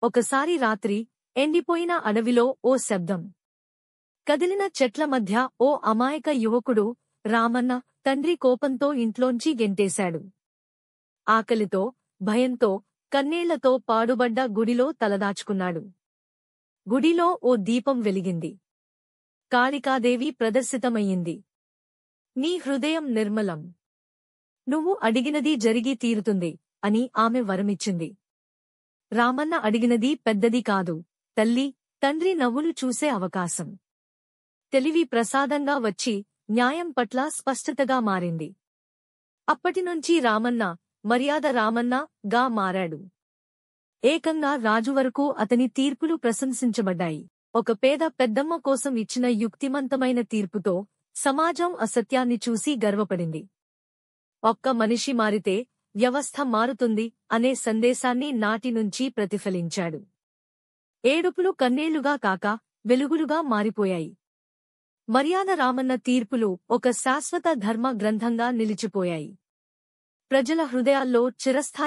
ఒకసారి రాత్రి ఎండిపోయిన అడవిలో ఓ శబ్దం. కదిలిన చెట్ల మధ్య ఓ అమాయక యువకుడు, రామన్న, తండ్రి కోపంతో ఇంట్లోంచి గెంటేశాడు. ఆకలితో, భయంతో, కన్నీళ్లతో పాడుబడ్డ గుడిలో తలదాచుకున్నాడు. గుడిలో ఓ దీపం వెలిగింది. కాళికాదేవి ప్రదర్శితమయ్యింది. నీ హృదయం నిర్మలం. నువ్వు అడిగినది జరిగి తీరుతుంది అని ఆమె వరమిచ్చింది. రామన్న అడిగినది పెద్దది కాదు, తల్లి, తండ్రి నవ్వులు చూసే అవకాశం. తెలివి ప్రసాదంగా వచ్చి న్యాయం పట్ల స్పష్టతగా మారింది. అప్పటినుంచి రామన్న, మర్యాద రామన్న గా మారాడు. ఏకంగా రాజు వరకు అతని తీర్పులు ప్రశంసించబడ్డాయి. ఒక పేద పెద్దమ్మ కోసం ఇచ్చిన యుక్తిమంతమైన తీర్పుతో సమాజం అసత్యాన్ని చూసి గర్వపడింది. ఒక్క మనిషి మారితే వ్యవస్థ మారుతుంది అనే సందేశాన్ని నాటి నుంచి ప్రతిఫలించాడు. ఏడుపులు కన్నీళ్లుగా కాక వెలుగులుగా మారిపోయాయి. మర్యాద రామన్న తీర్పులు ఒక శాశ్వత ధర్మ గ్రంథంగా నిలిచిపోయాయి. ప్రజల హృదయాల్లో చిరస్థాయి